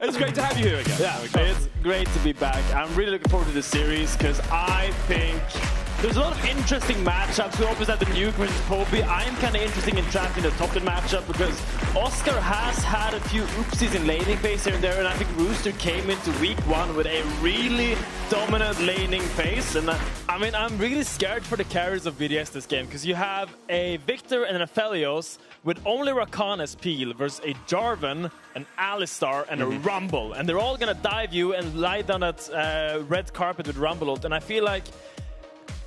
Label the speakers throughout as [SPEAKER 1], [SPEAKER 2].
[SPEAKER 1] it's great to have you here again.
[SPEAKER 2] Yeah, it's great to be back. I'm really looking forward to this series because I think there's a lot of interesting matchups. We always have the Nuke versus Poby. I'm kind of interested in drafting the top 10 matchup because Oscar has had a few oopsies in laning phase here and there, and I think Rooster came into week 1 with a really dominant laning phase. And I mean, I'm really scared for the carries of BDS this game because you have a Victor and an Aphelios with only Rakan as peel versus a Jarvan, an Alistar, and a Rumble. And they're all going to dive you and lie down that red carpet with Rumble ult. And I feel like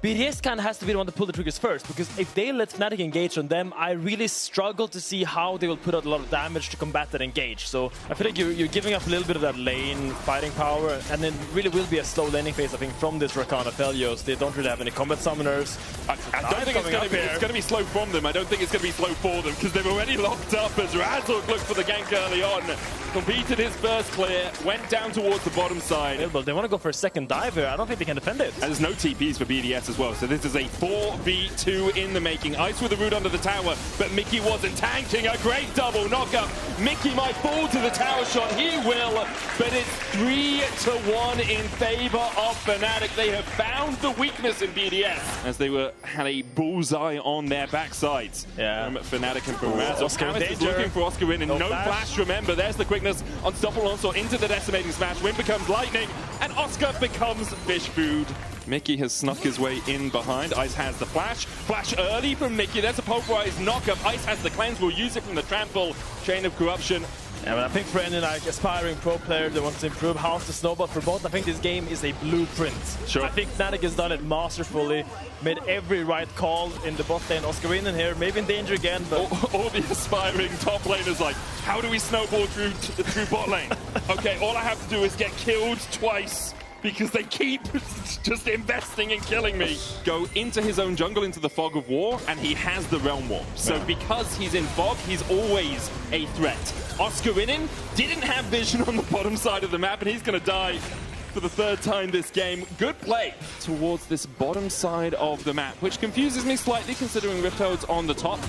[SPEAKER 2] BDS kind of has to be the one to pull the triggers first, because if they let Fnatic engage on them, I really struggle to see how they will put out a lot of damage to combat that engage. So I feel like you're giving up a little bit of that lane fighting power, and then really will be a slow laning phase, I think, from this Rakan Aphelios. They don't really have any combat summoners.
[SPEAKER 1] I don't think it's going to be slow from them. I don't think it's going to be slow for them, because they've already locked up as Razork looked for the gank early on. Completed his first clear, went down towards the bottom side.
[SPEAKER 2] Yeah, but they want to go for a second dive here. I don't think they can defend it.
[SPEAKER 1] And there's no TPs for BDS as well, so this is a 4v2 in the making. Ice with the root under the tower, but Mickey wasn't tanking. A great double knockup. Mickey might fall to the tower shot. He will, but it's 3-1 in favor of Fnatic. They have found the weakness in BDS as they had a bullseye on their backsides.
[SPEAKER 2] Yeah.
[SPEAKER 1] From Fnatic and from Razork.
[SPEAKER 2] Oscar
[SPEAKER 1] is looking for Oscar Win, and no flash. Remember, there's the quickness. Unstoppable onslaught into the decimating smash. Win becomes lightning, and Oscar becomes fish food. Mickey has snuck his way in behind. Ice has the flash. Flash early from Mickey. There's a pulverized knockup. Ice has the cleanse. Will use it from the trample. Chain of corruption.
[SPEAKER 2] Yeah, but I think for any like aspiring pro player that wants to improve, how's the snowball for both? I think this game is a blueprint.
[SPEAKER 1] Sure.
[SPEAKER 2] I think Fnatic has done it masterfully, made every right call in the bot lane. Oscar in here, maybe in danger again, but
[SPEAKER 1] all the aspiring top laners like, how do we snowball through bot lane? Okay, all I have to do is get killed twice, because they keep just investing in killing me. Go into his own jungle, into the fog of war, and he has the realm warp. So because he's in fog, he's always a threat. Oscar Inin didn't have vision on the bottom side of the map, and he's going to die for the 3rd time this game. Good play towards this bottom side of the map, which confuses me slightly considering Riptoad's on the top.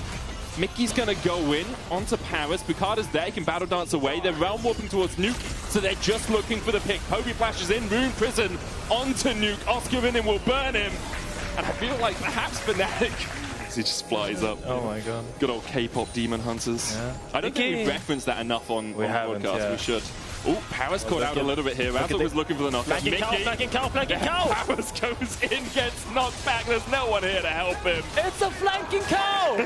[SPEAKER 1] Mickey's going to go in onto Paris. Bukada's there, he can battle dance away. They're realm warping towards Nuke, so they're just looking for the pick. Poby flashes in, Rune Prison onto Nuke. Oscar Winin will burn him. And I feel like perhaps Fnatic, he just flies up.
[SPEAKER 2] oh my god.
[SPEAKER 1] Good old K-pop demon hunters.
[SPEAKER 2] Yeah.
[SPEAKER 1] I don't think we've referenced that enough on podcast.
[SPEAKER 2] Yeah.
[SPEAKER 1] We should. Oh, Paris caught out a little bit here. Razork was looking for the knockout.
[SPEAKER 2] Flanking cow.
[SPEAKER 1] Paris goes in, gets knocked back. There's no one here to help him.
[SPEAKER 2] It's a flanking cow!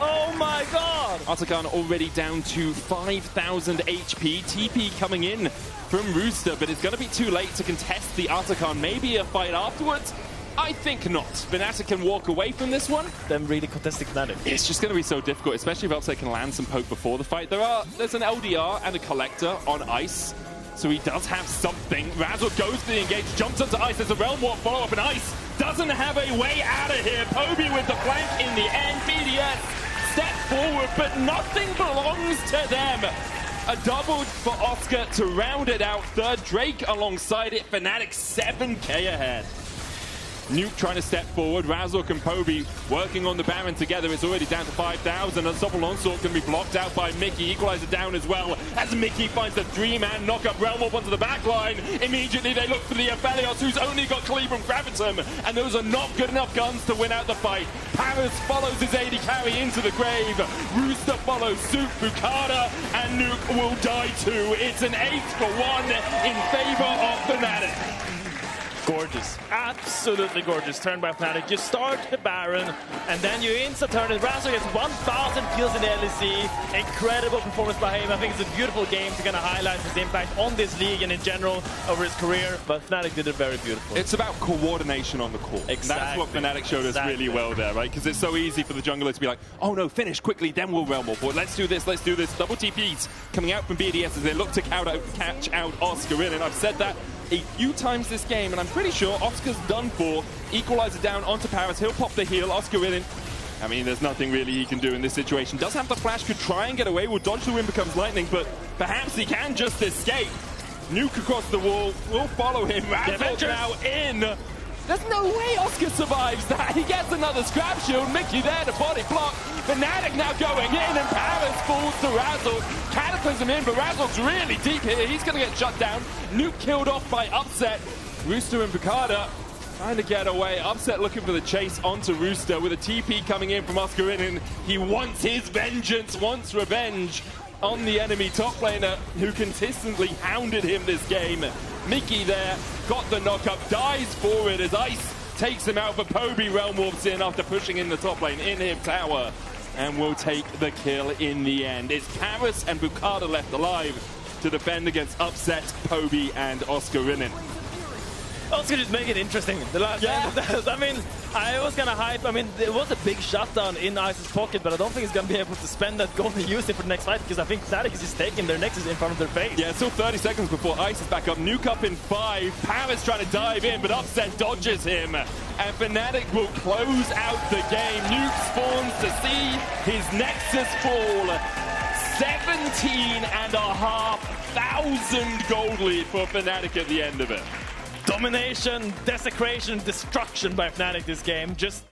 [SPEAKER 2] Oh my god!
[SPEAKER 1] Artican already down to 5,000 HP. TP coming in from Rooster, but it's going to be too late to contest the Artican. Maybe a fight afterwards? I think not. Fnatic can walk away from this one.
[SPEAKER 2] Them really contesting Fnatic.
[SPEAKER 1] It's just going to be so difficult, especially if Upset can land some poke before the fight. There's an LDR and a Collector on Ice, so he does have something. Razork goes to the engage, jumps onto Ice. There's a Realm Warp follow-up, and Ice doesn't have a way out of here. Poby with the flank in the end. BDS step forward, but nothing belongs to them. A double for Oscar to round it out. 3rd Drake alongside it. Fnatic 7k ahead. Nuke trying to step forward. Razork and Poby working on the Baron together. It's already down to 5,000. Unstoppable onslaught can be blocked out by Mickey. Equalizer down as well as Mickey finds the 3-man knockup. Realm Warp onto the back line. Immediately they look for the Aphelios, who's only got Cleave from Gravitum, and those are not good enough guns to win out the fight. Paris follows his AD carry into the grave. Rooster follows suit. Bukada and Nuke will die too. It's an 8-1 in favor of Fnatic.
[SPEAKER 2] Gorgeous. Absolutely gorgeous turn by Fnatic. You start the Baron, and then you insta-turn it. Razork gets 1,000 kills in the LEC. Incredible performance by him. I think it's a beautiful game to kind of highlight his impact on this league and in general over his career. But Fnatic did it very beautiful.
[SPEAKER 1] It's about coordination on the court.
[SPEAKER 2] Exactly.
[SPEAKER 1] That's what Fnatic showed us really well there, right? Because it's so easy for the jungler to be like, oh no, finish quickly, then we'll Realm Warp. Let's do this, let's do this. Double TPs coming out from BDS as they look to catch out Oscar in. And I've said that a few times this game, and I'm pretty sure Oscar's done for. Equalizer down onto Paris. He'll pop the heal. Oscar in. I mean, there's nothing really he can do in this situation. Does have the flash, could try and get away. Will dodge the wind, becomes lightning, but perhaps he can just escape. Nuke across the wall. Will follow him. Razork now in. There's no way Oscar survives that. He gets another scrap shield. Mickey there to body block. Fnatic now going in, and Paris falls to Razzle. Cataclysm in, but Razzle's really deep here. He's going to get shut down. Nuke killed off by Upset. Rooster and Picada trying to get away. Upset looking for the chase onto Rooster with a TP coming in from Oscarinin. He wants his vengeance, wants revenge on the enemy top laner who consistently hounded him this game. Mickey there got the knockup, dies for it as Ice takes him out, but Poby Realm Warps in after pushing in the top lane in his tower and will take the kill in the end. It's Paris and Bukada left alive to defend against Upset, Poby and Oscarinin.
[SPEAKER 2] Oscar just make it interesting. The last I mean, I was kind of hype. I mean, it was a big shutdown in Ice's pocket, but I don't think he's going to be able to spend that gold and use it for the next fight because I think Fnatic is just taking their Nexus in front of their face.
[SPEAKER 1] Yeah, still 30 seconds before Ice is back up. Nuke up in 5. Paris trying to dive in, but Upset dodges him. And Fnatic will close out the game. Nuke spawns to see his Nexus fall. 17,500 gold lead for Fnatic at the end of it.
[SPEAKER 2] Domination, desecration, destruction by Fnatic this game. Just